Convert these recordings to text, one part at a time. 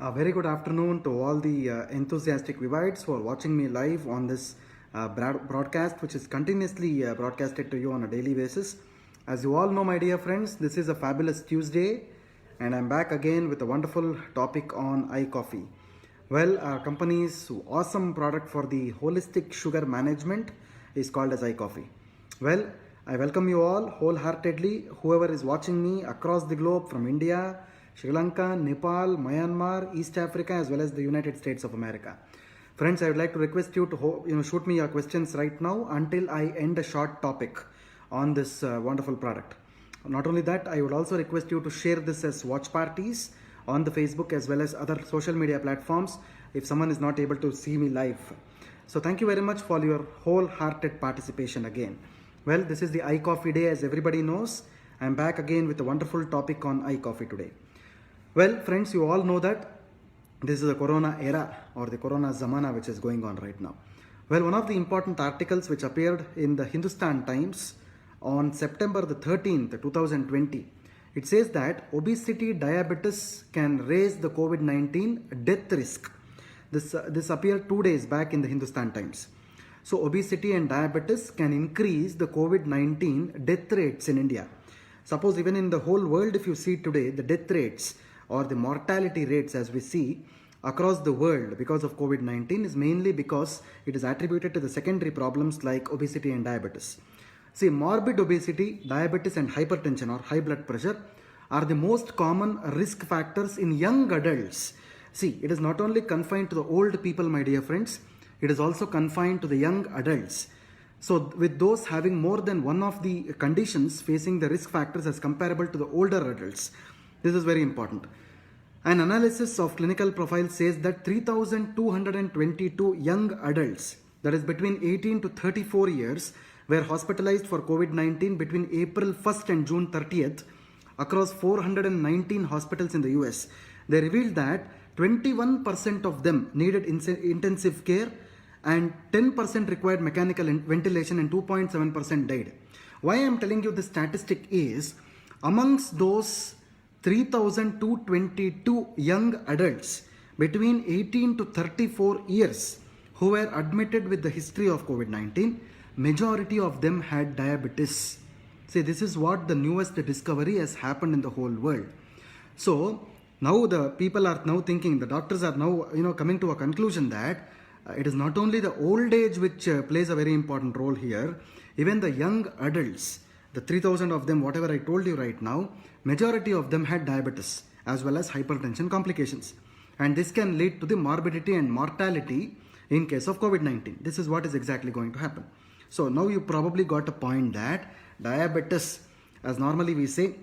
A very good afternoon to all the enthusiastic Vivites who are watching me live on this broadcast, which is continuously broadcasted to you on a daily basis. As you all know, my dear friends, this is a fabulous Tuesday, and I'm back again with a wonderful topic on iCoffee. Well, our company's awesome product for the holistic sugar management is called as iCoffee. Well, I welcome you all wholeheartedly, whoever is watching me across the globe from India, Sri Lanka, Nepal, Myanmar, East Africa, as well as the United States of America. Friends, I would like to request you to shoot me your questions right now until I end a short topic on this wonderful product. Not only that, I would also request you to share this as watch parties on the Facebook as well as other social media platforms if someone is not able to see me live. So thank you very much for your wholehearted participation again. Well, this is the iCoffee day, as everybody knows. I'm back again with a wonderful topic on iCoffee today. Well, friends, you all know that this is the Corona era or the Corona Zamana which is going on right now. Well, one of the important articles which appeared in the Hindustan Times on September the 13th, 2020, it says that obesity, diabetes can raise the COVID-19 death risk. This appeared 2 days back in the Hindustan Times. So obesity and diabetes can increase the COVID-19 death rates in India. Suppose even in the whole world, if you see today, the death rates or the mortality rates as we see across the world because of COVID-19 is mainly because it is attributed to the secondary problems like obesity and diabetes. See, morbid obesity, diabetes and hypertension or high blood pressure are the most common risk factors in young adults. See, it is not only confined to the old people, my dear friends, it is also confined to the young adults. So with those having more than one of the conditions facing the risk factors as comparable to the older adults, this is very important. An analysis of clinical profile says that 3,222 young adults, that is between 18 to 34 years, were hospitalized for COVID-19 between April 1st and June 30th across 419 hospitals in the US. They revealed that 21% of them needed intensive care and 10% required mechanical ventilation and 2.7% died. Why I am telling you this statistic is, amongst those 3,222 young adults between 18 to 34 years who were admitted with the history of COVID-19, majority of them had diabetes. See, this is what the newest discovery has happened in the whole world. So now the people are now thinking, the doctors are now coming to a conclusion that it is not only the old age which plays a very important role here, even the young adults, the 3,000 of them, whatever I told you right now, majority of them had diabetes as well as hypertension complications. And this can lead to the morbidity and mortality in case of COVID-19. This is what is exactly going to happen. So now you probably got a point that diabetes, as normally we say,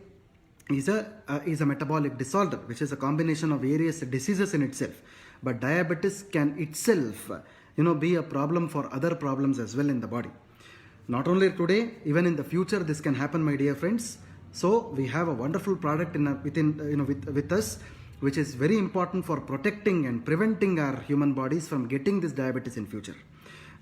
is a metabolic disorder, which is a combination of various diseases in itself. But diabetes can itself, be a problem for other problems as well in the body. Not only today, even in the future, this can happen, my dear friends. So we have a wonderful product with us, which is very important for protecting and preventing our human bodies from getting this diabetes in future.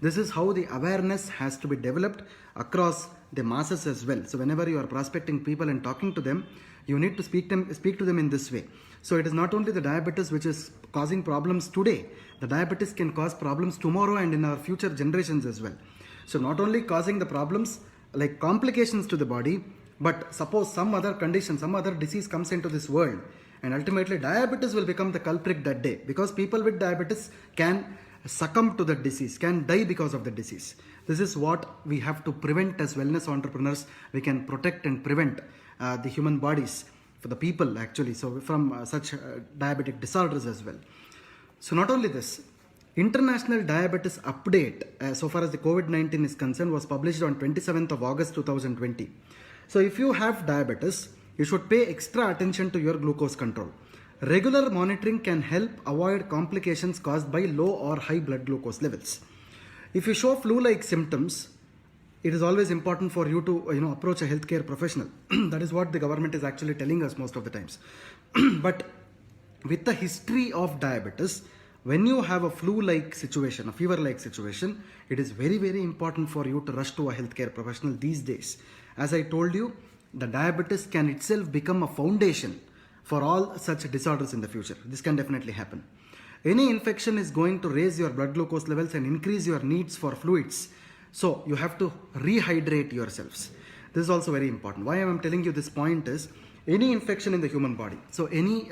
This is how the awareness has to be developed across the masses as well. So whenever you are prospecting people and talking to them, you need to speak to them in this way. So it is not only the diabetes which is causing problems today. The diabetes can cause problems tomorrow and in our future generations as well. So not only causing the problems like complications to the body, but suppose some other condition, some other disease comes into this world, and ultimately diabetes will become the culprit that day, because people with diabetes can succumb to the disease, can die because of the disease. This is what we have to prevent as wellness entrepreneurs. We can protect and prevent the human bodies for the people actually, so from such diabetic disorders as well. So not only this, International Diabetes Update, so far as the COVID-19 is concerned, was published on 27th of August 2020. So if you have diabetes, you should pay extra attention to your glucose control. Regular monitoring can help avoid complications caused by low or high blood glucose levels. If you show flu-like symptoms, it is always important for you to approach a healthcare professional. That is what the government is actually telling us most of the times. But with the history of diabetes, when you have a flu-like situation, a fever-like situation, it is very, very important for you to rush to a healthcare professional these days. As I told you, the diabetes can itself become a foundation for all such disorders in the future. This can definitely happen. Any infection is going to raise your blood glucose levels and increase your needs for fluids. So you have to rehydrate yourselves. This is also very important. Why I am telling you this point is, any infection in the human body, so any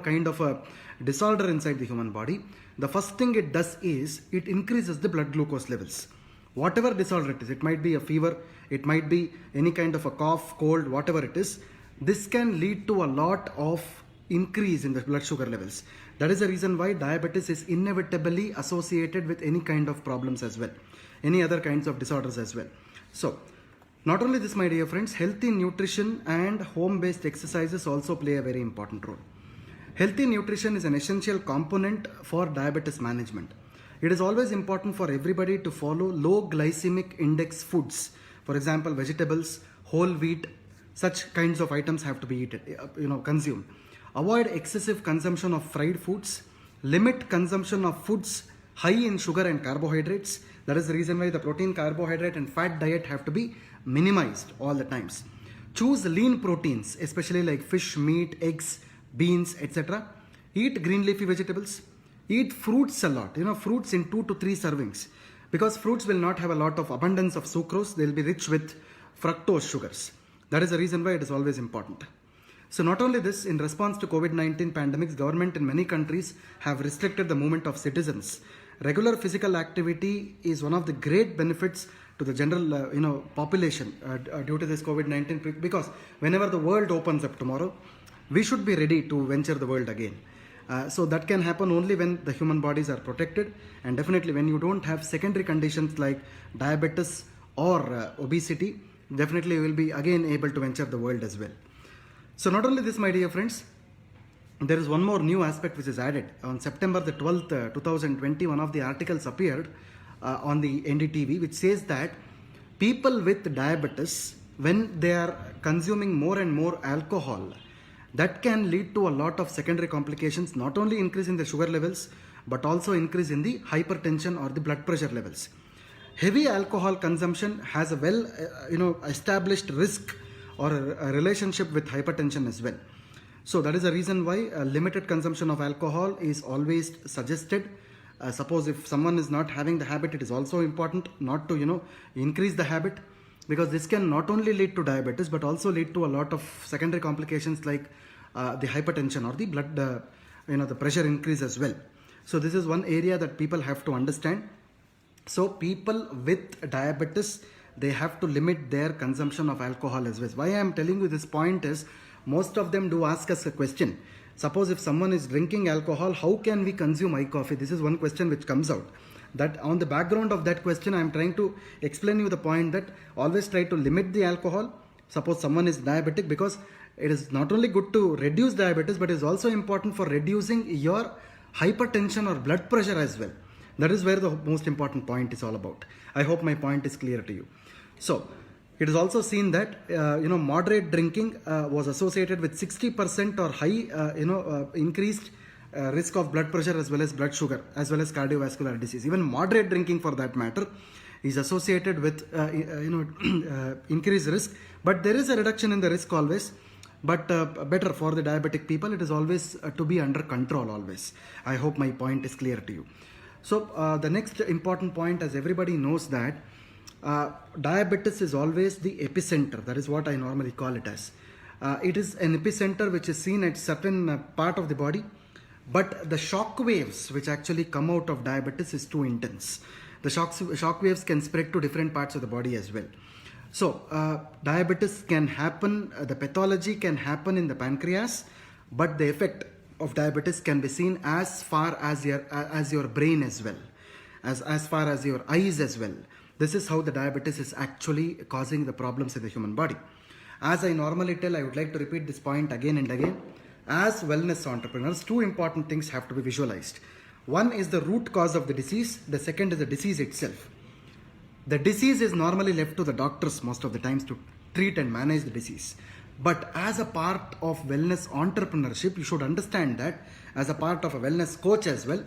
kind of a disorder inside the human body, the first thing it does is it increases the blood glucose levels. Whatever disorder it is, it might be a fever, it might be any kind of a cough, cold, whatever it is, this can lead to a lot of increase in the blood sugar levels. That is the reason why diabetes is inevitably associated with any kind of problems as well, any other kinds of disorders as well. So not only this, my dear friends, healthy nutrition and home-based exercises also play a very important role. Healthy nutrition is an essential component for diabetes management. It is always important for everybody to follow low glycemic index foods. For example, vegetables, whole wheat, such kinds of items have to be eaten, consumed. Avoid excessive consumption of fried foods. Limit consumption of foods high in sugar and carbohydrates. That is the reason why the protein, carbohydrate and fat diet have to be minimized all the times. Choose lean proteins, especially like fish, meat, eggs, beans, etc. Eat green leafy vegetables. Eat fruits a lot, fruits in 2 to 3 servings, because fruits will not have a lot of abundance of sucrose. They will be rich with fructose sugars. That is the reason why it is always important. So not only this, in response to COVID-19 pandemics, government in many countries have restricted the movement of citizens. Regular physical activity is one of the great benefits to the general population due to this COVID-19, because whenever the world opens up tomorrow, we should be ready to venture the world again. So that can happen only when the human bodies are protected, and definitely when you don't have secondary conditions like diabetes or obesity, definitely you will be again able to venture the world as well. So not only this, my dear friends, there is one more new aspect which is added. On September the 12th, 2020, one of the articles appeared on the NDTV, which says that people with diabetes, when they are consuming more and more alcohol, that can lead to a lot of secondary complications, not only increase in the sugar levels, but also increase in the hypertension or the blood pressure levels. Heavy alcohol consumption has a well established risk or a relationship with hypertension as well. So that is the reason why limited consumption of alcohol is always suggested. Suppose if someone is not having the habit, it is also important not to increase the habit, because this can not only lead to diabetes but also lead to a lot of secondary complications like the hypertension or the blood the pressure increase as well. So this is one area that people have to understand. So people with diabetes, they have to limit their consumption of alcohol as well. Why I am telling you this point is, most of them do ask us a question. Suppose if someone is drinking alcohol, how can we consume coffee? This is one question which comes out. That on the background of that question, I am trying to explain you the point that always try to limit the alcohol. Suppose someone is diabetic, because it is not only good to reduce diabetes, but it is also important for reducing your hypertension or blood pressure as well. That is where the most important point is all about. I hope my point is clear to you. So it is also seen that moderate drinking was associated with 60% or high increased risk of blood pressure as well as blood sugar as well as cardiovascular disease. Even moderate drinking, for that matter, is associated with increased risk, but there is a reduction in the risk always. But better for the diabetic people, it is always to be under control always. I hope my point is clear to you. So the next important point, as everybody knows, that diabetes is always the epicenter. That is what I normally call it as. It is an epicenter which is seen at certain part of the body, but the shock waves which actually come out of diabetes is too intense. The shock waves can spread to different parts of the body as well. So diabetes can happen, the pathology can happen in the pancreas, but the effect of diabetes can be seen as far as your brain as well, as far as your eyes as well. This is how the diabetes is actually causing the problems in the human body. As I normally tell, I would like to repeat this point again and again. As wellness entrepreneurs, two important things have to be visualized. One is the root cause of the disease. The second is the disease itself. The disease is normally left to the doctors most of the times to treat and manage the disease. But as a part of wellness entrepreneurship, you should understand that as a part of a wellness coach as well,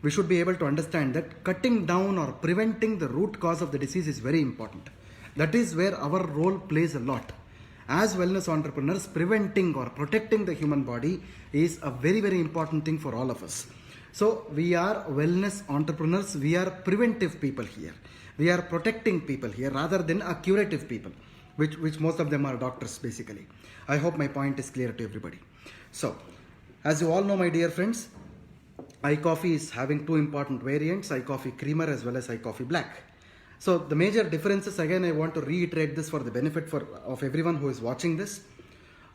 we should be able to understand that cutting down or preventing the root cause of the disease is very important. That is where our role plays a lot. as wellness entrepreneurs, preventing or protecting the human body is a very, very important thing for all of us. So we are wellness entrepreneurs, we are preventive people here. We are protecting people here rather than a curative people, which most of them are doctors basically. I hope my point is clear to everybody. So, as you all know, my dear friends, iCoffee is having two important variants, iCoffee Creamer as well as iCoffee Black. So the major differences, again I want to reiterate this for the benefit of everyone who is watching this.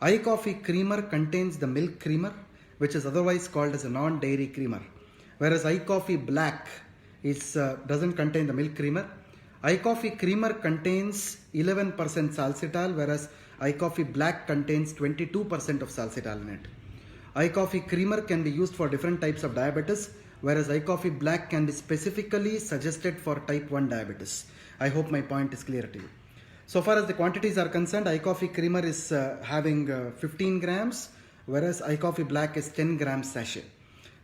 iCoffee Creamer contains the milk creamer, which is otherwise called as a non-dairy creamer, whereas iCoffee Black doesn't contain the milk creamer. iCoffee Creamer contains 11% salsitol, whereas iCoffee Black contains 22% of salsitol in it. iCoffee Creamer can be used for different types of diabetes, whereas iCoffee Black can be specifically suggested for type 1 diabetes. I hope my point is clear to you. So far as the quantities are concerned, iCoffee Creamer is having 15 grams, whereas iCoffee Black is 10 grams sachet.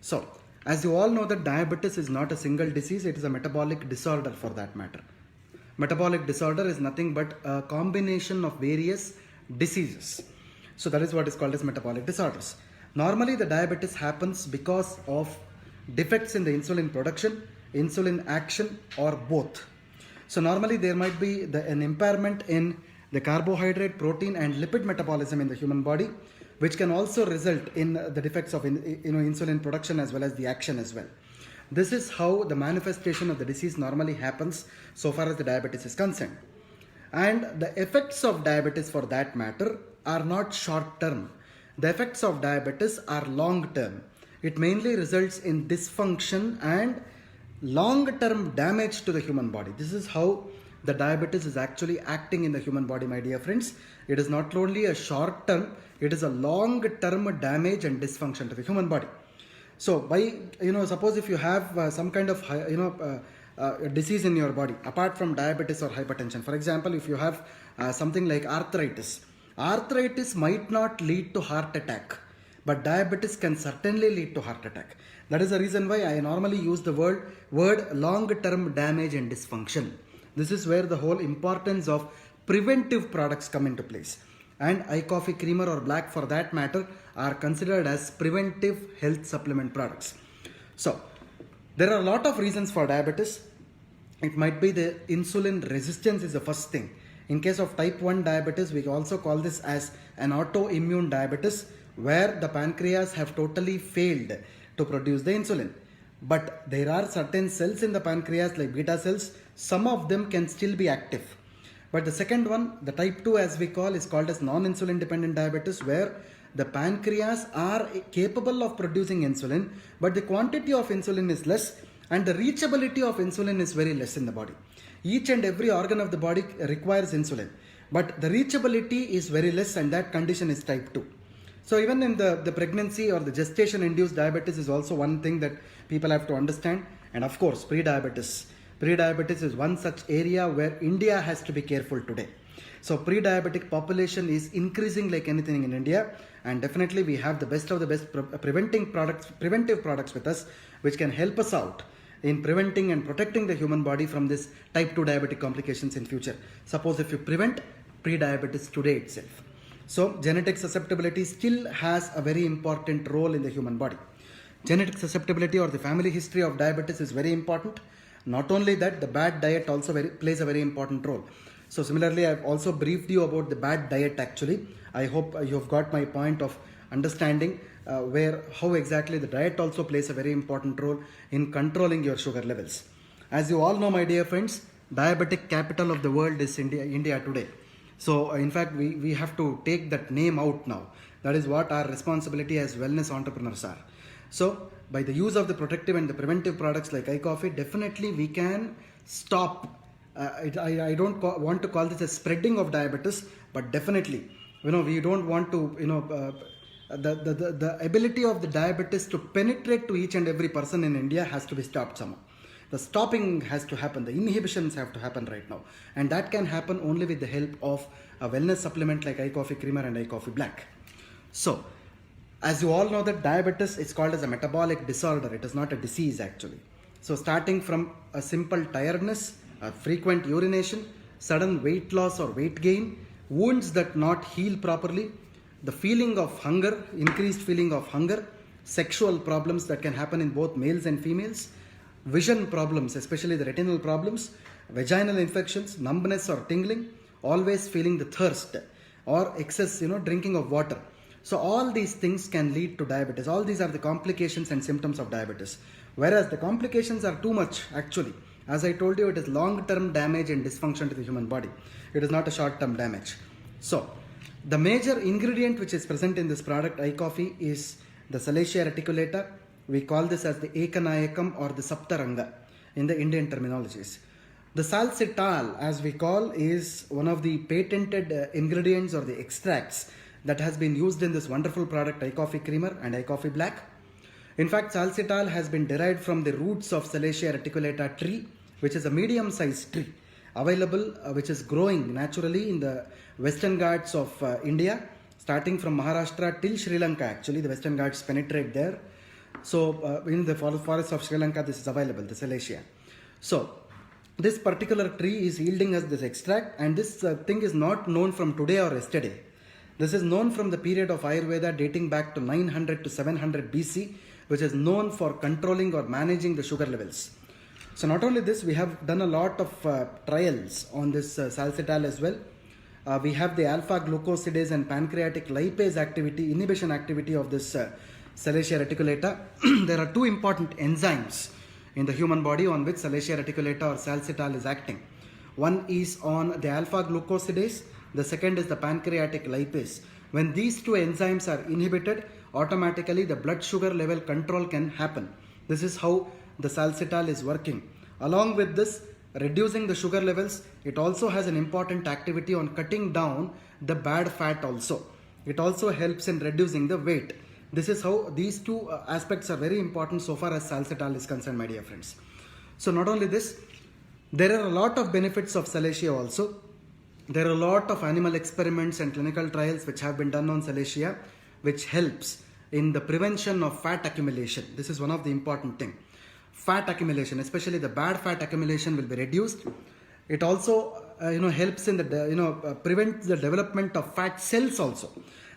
So, as you all know that diabetes is not a single disease, it is a metabolic disorder for that matter. Metabolic disorder is nothing but a combination of various diseases. So that is what is called as metabolic disorders. Normally the diabetes happens because of defects in the insulin production, insulin action, or both. So normally there might be an impairment in the carbohydrate, protein and lipid metabolism in the human body, which can also result in the defects of insulin production as well as the action as well. This is how the manifestation of the disease normally happens so far as the diabetes is concerned. And the effects of diabetes for that matter are not short term. The effects of diabetes are long term. It mainly results in dysfunction and long-term damage to the human body. This is how the diabetes is actually acting in the human body, my dear friends. It is not only a short term, it is a long-term damage and dysfunction to the human body. So suppose if you have some kind of disease in your body apart from diabetes or hypertension. For example, if you have something like arthritis might not lead to heart attack, but diabetes can certainly lead to heart attack. That is the reason why I normally use the word long-term damage and dysfunction. This is where the whole importance of preventive products come into place. And iCoffee Creamer or Black for that matter are considered as preventive health supplement products. So there are a lot of reasons for diabetes. It might be the insulin resistance is the first thing. In case of type 1 diabetes, we also call this as an autoimmune diabetes, where the pancreas have totally failed to produce the insulin. But there are certain cells in the pancreas like beta cells, some of them can still be active. But the second one, the type 2 as we call, is called as non-insulin dependent diabetes, where the pancreas are capable of producing insulin, but the quantity of insulin is less and the reachability of insulin is very less in the body. Each and every organ of the body requires insulin, but the reachability is very less, and that condition is type 2. So even in the pregnancy or the gestation induced diabetes is also one thing that people have to understand. And of course, pre-diabetes. Pre-diabetes is one such area where India has to be careful today. So pre-diabetic population is increasing like anything in India, and definitely we have the best of the best preventive products with us, which can help us out in preventing and protecting the human body from this type 2 diabetic complications in future. Suppose if you prevent pre-diabetes today itself. So genetic susceptibility still has a very important role in the human body. Genetic susceptibility or the family history of diabetes is very important. Not only that, the bad diet also plays a very important role. So similarly, I've also briefed you about the bad diet actually. I hope you've got my point of understanding how exactly the diet also plays a very important role in controlling your sugar levels. As you all know, my dear friends, diabetic capital of the world is India today. So in fact, we have to take that name out now. That is what our responsibility as wellness entrepreneurs are. So by the use of the protective and the preventive products like iCoffee, definitely we can stop. I don't want to call this a spreading of diabetes, but definitely, we don't want to, the ability of the diabetes to penetrate to each and every person in India has to be stopped somehow. The stopping has to happen, the inhibitions have to happen right now, and that can happen only with the help of a wellness supplement like iCoffee Creamer and iCoffee Black. So, as you all know that diabetes is called as a metabolic disorder, it is not a disease actually. So starting from a simple tiredness, frequent urination, sudden weight loss or weight gain, wounds that not heal properly, the feeling of hunger, increased feeling of hunger, sexual problems that can happen in both males and females, vision problems, especially the retinal problems, vaginal infections, numbness or tingling, always feeling the thirst, or excess drinking of water. So all these things can lead to diabetes. All these are the complications and symptoms of diabetes. Whereas the complications are too much actually. As I told you, it is long-term damage and dysfunction to the human body. It is not a short-term damage. So the major ingredient which is present in this product, iCoffee, is the Salacia reticulata. We call this as the Ekanayakam or the Saptaranga in the Indian terminologies. The salcital, as we call, is one of the patented ingredients or the extracts that has been used in this wonderful product iCoffee Creamer and iCoffee Black. In fact, salcital has been derived from the roots of Salacia reticulata tree, which is a medium-sized tree available, which is growing naturally in the Western Ghats of India, starting from Maharashtra till Sri Lanka. Actually, the Western Ghats penetrate there. So, in the forests of Sri Lanka, this is available, the Salacia. So, this particular tree is yielding us this extract, and this thing is not known from today or yesterday. This is known from the period of Ayurveda dating back to 900 to 700 BC, which is known for controlling or managing the sugar levels. So not only this, we have done a lot of trials on this salcital as well. We have the alpha glucosidase and pancreatic lipase activity, inhibition activity of this Salacia reticulata. There are two important enzymes in the human body on which Salacia reticulata or salcital is acting. One is on the alpha glucosidase, the second is the pancreatic lipase. When these two enzymes are inhibited, automatically the blood sugar level control can happen. This is how the salcital is working. Along with this, reducing the sugar levels, it also has an important activity on cutting down the bad fat also. It also helps in reducing the weight. This is how these two aspects are very important so far as salcital is concerned, my dear friends. So not only this, there are a lot of benefits of Salacia also. There are a lot of animal experiments and clinical trials which have been done on Salacia, which helps in the prevention of fat accumulation. This is one of the important thing. Fat accumulation, especially the bad fat accumulation, will be reduced. It also helps in the prevents the development of fat cells also.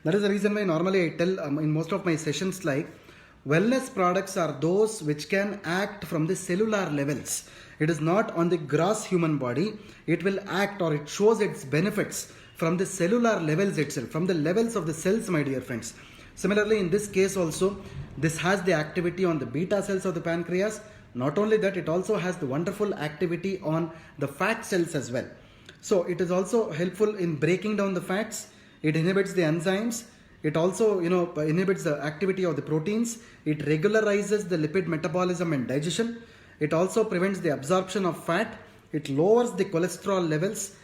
That is the reason why normally I tell in most of my sessions, like, wellness products are those which can act from the cellular levels. It is not on the gross human body. It will act, or it shows its benefits from the cellular levels itself, from the levels of the cells, my dear friends. Similarly, in this case also, this has the activity on the beta cells of the pancreas. Not only that, it also has the wonderful activity on the fat cells as well. So it is also helpful in breaking down the fats. It inhibits the enzymes. It also inhibits the activity of the proteins. It regularizes the lipid metabolism and digestion. It also prevents the absorption of fat. It lowers the cholesterol levels.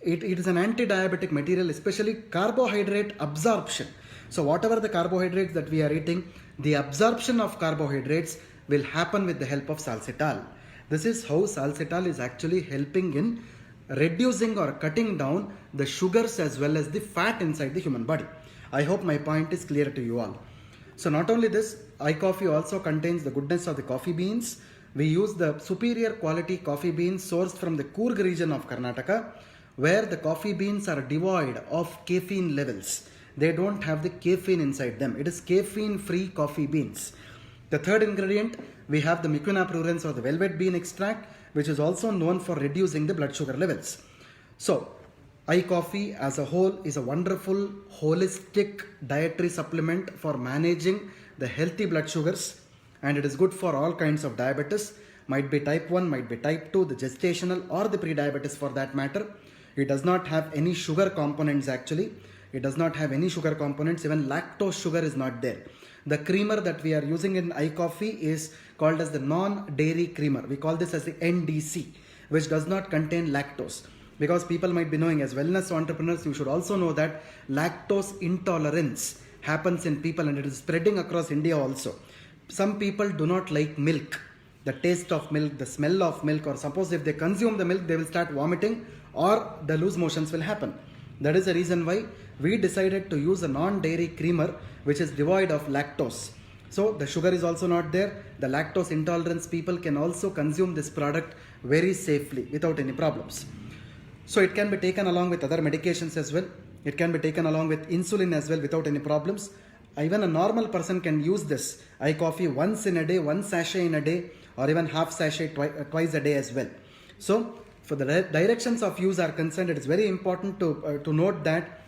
It is an anti-diabetic material, especially carbohydrate absorption. So whatever the carbohydrates that we are eating, the absorption of carbohydrates will happen with the help of salcital. This is how salcital is actually helping in reducing or cutting down the sugars as well as the fat inside the human body. I hope my point is clear to you all. So not only this, iCoffee also contains the goodness of the coffee beans. We use the superior quality coffee beans sourced from the Coorg region of Karnataka, where the coffee beans are devoid of caffeine levels. They don't have the caffeine inside them. It is caffeine free coffee beans. The third ingredient, we have the Mucuna prurens or the velvet bean extract, which is also known for reducing the blood sugar levels. So iCoffee as a whole is a wonderful holistic dietary supplement for managing the healthy blood sugars, and it is good for all kinds of diabetes. Might be type 1, might be type 2, the gestational or the pre-diabetes for that matter. It does not have any sugar components actually. It does not have any sugar components. Even lactose sugar is not there. The creamer that we are using in iCoffee is called as the non-dairy creamer. We call this as the NDC, which does not contain lactose. Because people might be knowing, as wellness entrepreneurs, you should also know that lactose intolerance happens in people, and it is spreading across India also. Some people do not like milk, the taste of milk, the smell of milk, or suppose if they consume the milk, they will start vomiting or the loose motions will happen. That is the reason why we decided to use a non-dairy creamer which is devoid of lactose. So the sugar is also not there. The lactose intolerance people can also consume this product very safely without any problems. So it can be taken along with other medications as well. It can be taken along with insulin as well without any problems. Even a normal person can use this iCoffee once in a day, one sachet in a day, or even half sachet twice a day as well. So for the directions of use are concerned, it is very important to note that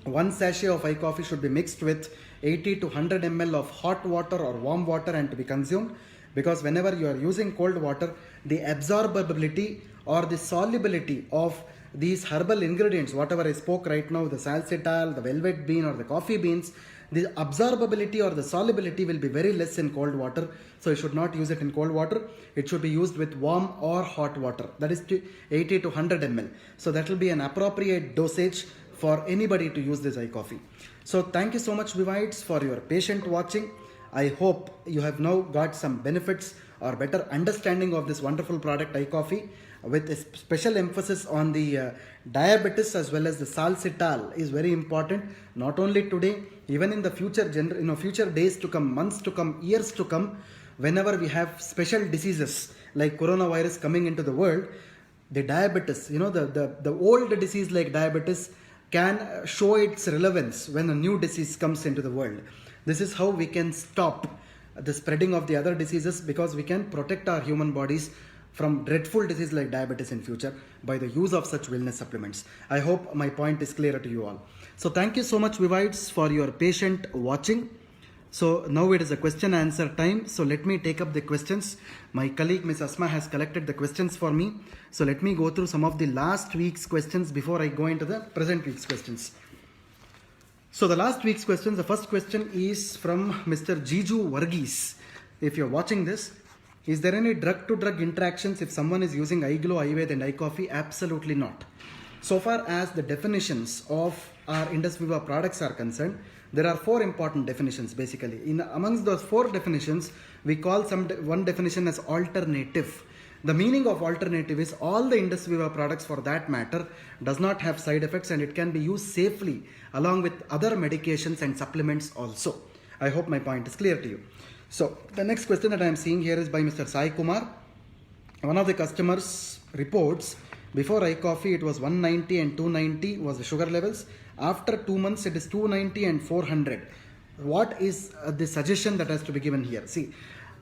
one sachet of iCoffee should be mixed with 80 to 100 ml of hot water or warm water and to be consumed, because whenever you are using cold water, the absorbability or the solubility of these herbal ingredients, whatever I spoke right now, the salsitol, the velvet bean or the coffee beans, the absorbability or the solubility will be very less in cold water. So you should not use it in cold water. It should be used with warm or hot water, that is 80 to 100 ml. So that will be an appropriate dosage for anybody to use this iCoffee. So thank you so much, Vivides, for your patient watching. I hope you have now got some benefits or better understanding of this wonderful product iCoffee, with a special emphasis on the diabetes as well as the salsitol is very important, not only today, even in the future future days to come, months to come, years to come, whenever we have special diseases like coronavirus coming into the world. The diabetes, the old disease like diabetes can show its relevance when a new disease comes into the world. This is how we can stop the spreading of the other diseases, because we can protect our human bodies from dreadful disease like diabetes in future by the use of such wellness supplements. I hope my point is clear to you all. So thank you so much, Vivides, for your patient watching. So now it is a question answer time. So let me take up the questions. My colleague Ms. Asma has collected the questions for me. So let me go through some of the last week's questions before I go into the present week's questions. So the last week's questions, the first question is from Mr. Jiju Varghese. If you're watching this, is there any drug-to-drug interactions if someone is using iGlow, iVed and iCoffee? Absolutely not. So far as the definitions of our Indus Viva products are concerned, there are four important definitions basically. Amongst those four definitions, we call one definition as alternative. The meaning of alternative is all the Indus Viva products for that matter does not have side effects, and it can be used safely along with other medications and supplements also. I hope my point is clear to you. So the next question that I am seeing here is by Mr. Sai Kumar. One of the customers reports before iCoffee it was 190 and 290 was the sugar levels. After 2 months it is 290 and 400. What is the suggestion that has to be given here? See,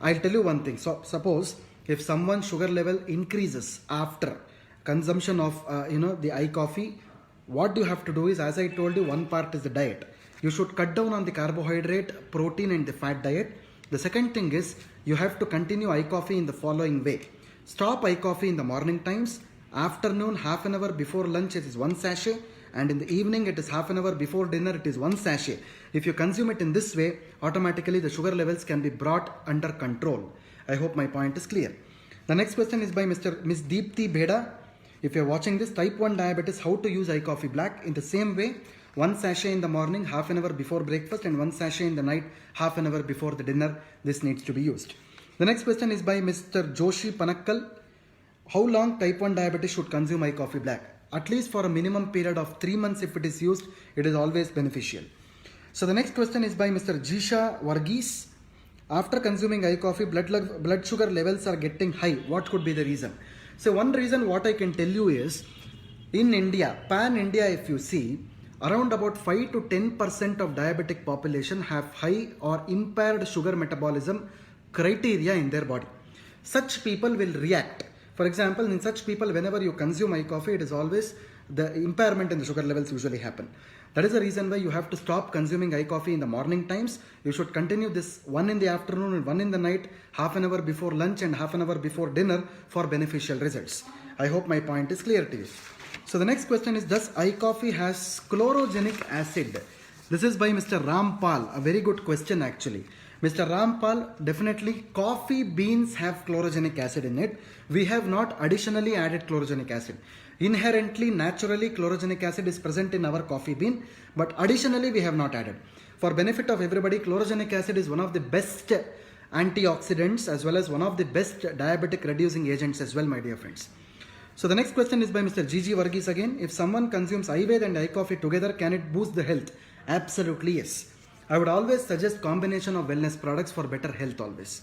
I'll tell you one thing. So suppose if someone's sugar level increases after consumption of the iCoffee, what you have to do is, as I told you, one part is the diet. You should cut down on the carbohydrate, protein and the fat diet. The second thing is you have to continue iCoffee in the following way. Stop iCoffee in the morning times. Afternoon, half an hour before lunch it is one sachet, and in the evening it is half an hour before dinner it is one sachet. If you consume it in this way, automatically the sugar levels can be brought under control. I hope my point is clear. The next question is by Ms. Deepthi Bheda. If you are watching this, type 1 diabetes, how to use iCoffee Black? In the same way, one sachet in the morning, half an hour before breakfast, and one sachet in the night, half an hour before the dinner. This needs to be used. The next question is by Mr. Joshi Panakkal. How long type 1 diabetes should consume iCoffee Black? At least for a minimum period of 3 months if it is used, it is always beneficial. So the next question is by Mr. Jisha Varghese. After consuming iCoffee, blood sugar levels are getting high. What could be the reason? So one reason what I can tell you is, in India, pan-India if you see, around about 5 to 10% of diabetic population have high or impaired sugar metabolism criteria in their body. Such people will react. For example, in such people, whenever you consume iCoffee, it is always the impairment in the sugar levels usually happen. That is the reason why you have to stop consuming iCoffee in the morning times. You should continue this one in the afternoon and one in the night, half an hour before lunch and half an hour before dinner for beneficial results. I hope my point is clear to you. So the next question is, does iCoffee has chlorogenic acid? This is by Mr. Rampal. A very good question actually. Mr. Rampal, definitely coffee beans have chlorogenic acid in it. We have not additionally added chlorogenic acid. Inherently, naturally, chlorogenic acid is present in our coffee bean, but additionally we have not added. For benefit of everybody, chlorogenic acid is one of the best antioxidants as well as one of the best diabetic reducing agents as well, my dear friends. So the next question is by Mr. Gigi Varghese again. If someone consumes iVed and iCoffee together, can it boost the health? Absolutely yes. I would always suggest combination of wellness products for better health always.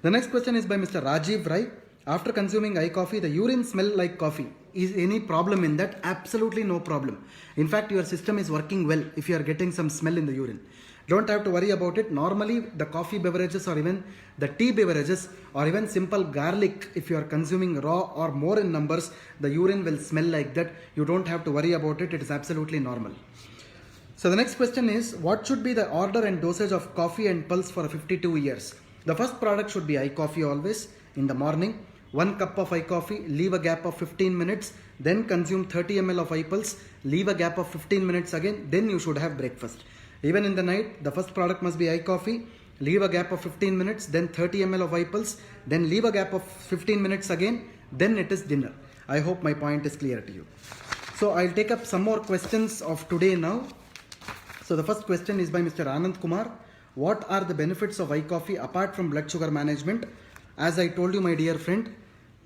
The next question is by Mr. Rajiv Rai. After consuming iCoffee, the urine smell like coffee. Is any problem in that? Absolutely no problem. In fact, your system is working well if you are getting some smell in the urine. Don't have to worry about it. Normally, the coffee beverages or even the tea beverages or even simple garlic, if you are consuming raw or more in numbers, the urine will smell like that. You don't have to worry about it. It is absolutely normal. So the next question is, what should be the order and dosage of coffee and pulse for 52 years? The first product should be iCoffee always in the morning. 1 cup of iCoffee, leave a gap of 15 minutes, then consume 30 ml of iPulse, leave a gap of 15 minutes again, then you should have breakfast. Even in the night, the first product must be iCoffee, leave a gap of 15 minutes, then 30 ml of iPulse, then leave a gap of 15 minutes again, then it is dinner. I hope my point is clear to you. So I'll take up some more questions of today now. So the first question is by Mr. Anand Kumar. What are the benefits of iCoffee apart from blood sugar management? As I told you, my dear friend,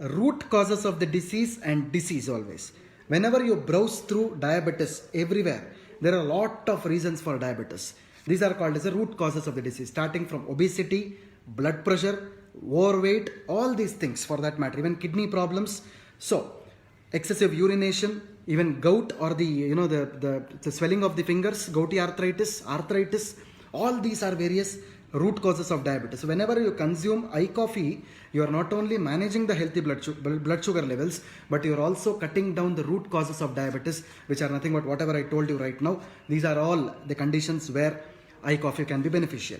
root causes of the disease and disease always. Whenever you browse through diabetes everywhere, there are a lot of reasons for diabetes. These are called as the root causes of the disease, starting from obesity, blood pressure, overweight, all these things for that matter, even kidney problems. So excessive urination, even gout or the swelling of the fingers, gouty arthritis, all these are various root causes of diabetes. So whenever you consume iCoffee, you are not only managing the healthy blood sugar levels, but you are also cutting down the root causes of diabetes, which are nothing but whatever I told you right now. These are all the conditions where iCoffee can be beneficial.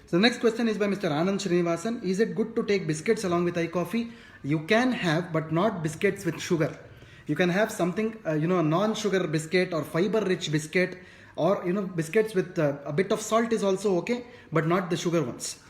So the next question is by Mr. Anand Srinivasan. Is it good to take biscuits along with iCoffee? You can have, but not biscuits with sugar. You can have something, a non-sugar biscuit or fiber-rich biscuit, or biscuits with a bit of salt is also okay, but not the sugar ones.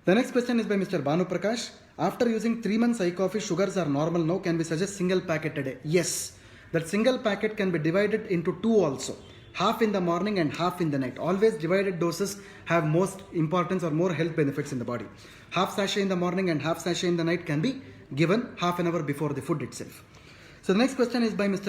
The next question is by Mr. Banu Prakash. After using 3 months iCoffee, sugars are normal now. Can we suggest single packet a day? Yes. That single packet can be divided into 2 also. Half in the morning and half in the night. Always divided doses have most importance or more health benefits in the body. Half sachet in the morning and half sachet in the night can be given half an hour before the food itself. So the next question is by Miss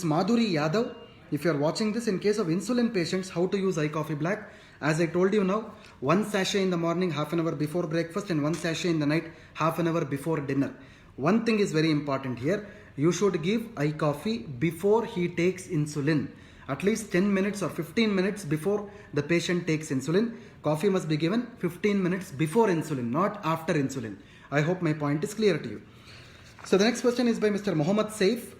Madhuri Yadav. If you are watching this, in case of insulin patients, how to use iCoffee Black? As I told you now, 1 sachet in the morning, half an hour before breakfast, and 1 sachet in the night, half an hour before dinner. One thing is very important here. You should give iCoffee before he takes insulin. At least 10 minutes or 15 minutes before the patient takes insulin. Coffee must be given 15 minutes before insulin, not after insulin. I hope my point is clear to you. So the next question is by Mr. Mohammed Saif.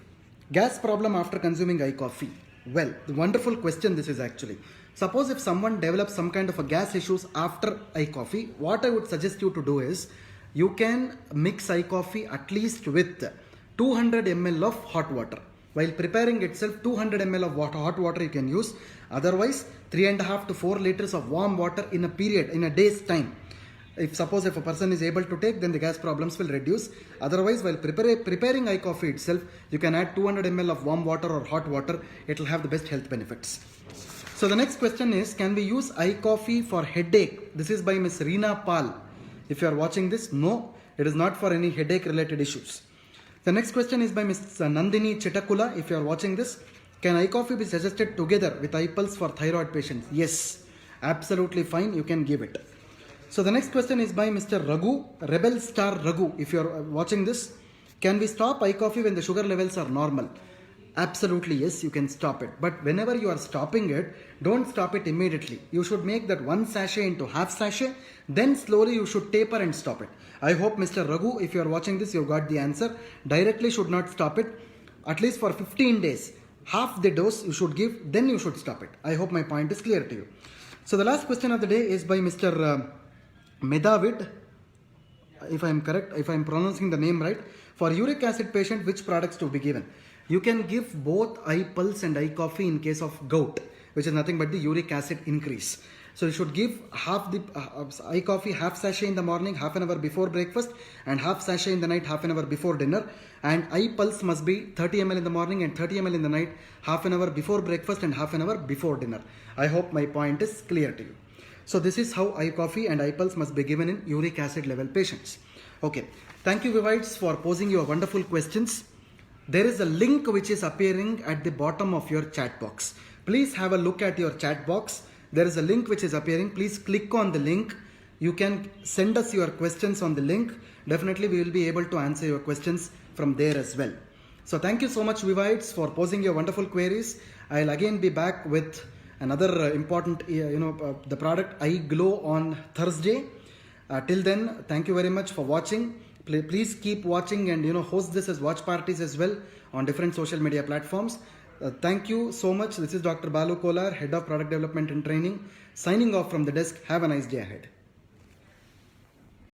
Gas problem after consuming iCoffee. Well, the wonderful question this is actually. Suppose if someone develops some kind of a gas issues after iCoffee, what I would suggest you to do is, you can mix iCoffee at least with 200 ml of hot water. While preparing itself, 200 ml of hot water you can use. Otherwise, 3.5 to 4 liters of warm water in a day's time. If a person is able to take, then the gas problems will reduce. Otherwise, while preparing iCoffee itself, you can add 200 ml of warm water or hot water. It will have the best health benefits. So the next question is, can we use iCoffee for headache? This is by Miss Reena Pal. If you are watching this, no, it is not for any headache related issues. The next question is by Miss Nandini Chitakula. If you are watching this, can iCoffee be suggested together with iPulse for thyroid patients? Yes, absolutely fine. You can give it. So the next question is by Mr. Raghu, Rebel Star Raghu. If you are watching this, can we stop iCoffee when the sugar levels are normal? Absolutely yes, you can stop it. But whenever you are stopping it, don't stop it immediately. You should make that 1 sachet into half sachet. Then slowly you should taper and stop it. I hope Mr. Raghu, if you are watching this, you got the answer. Directly should not stop it. At least for 15 days. Half the dose you should give, then you should stop it. I hope my point is clear to you. So the last question of the day is by Mr. Medavid, if I am correct, if I am pronouncing the name right. For uric acid patient, which products to be given? You can give both iPulse and iCoffee in case of gout, which is nothing but the uric acid increase. So you should give half the iCoffee, half sachet in the morning, half an hour before breakfast, and half sachet in the night, half an hour before dinner. And iPulse must be 30 ml in the morning and 30 ml in the night, half an hour before breakfast and half an hour before dinner. I hope my point is clear to you. So this is how iCoffee and iPulse must be given in uric acid level patients. Okay. Thank you, Vivites, for posing your wonderful questions. There is a link which is appearing at the bottom of your chat box. Please have a look at your chat box. There is a link which is appearing. Please click on the link. You can send us your questions on the link. definitely we will be able to answer your questions from there as well. So thank you so much, Vivites, for posing your wonderful queries. I'll again be back with another important, the product Eye Glow on Thursday. Till then, thank you very much for watching. Please keep watching and host this as watch parties as well on different social media platforms. Thank you so much. This is Dr. Balu Kolar, Head of Product Development and Training, signing off from the desk. Have a nice day ahead.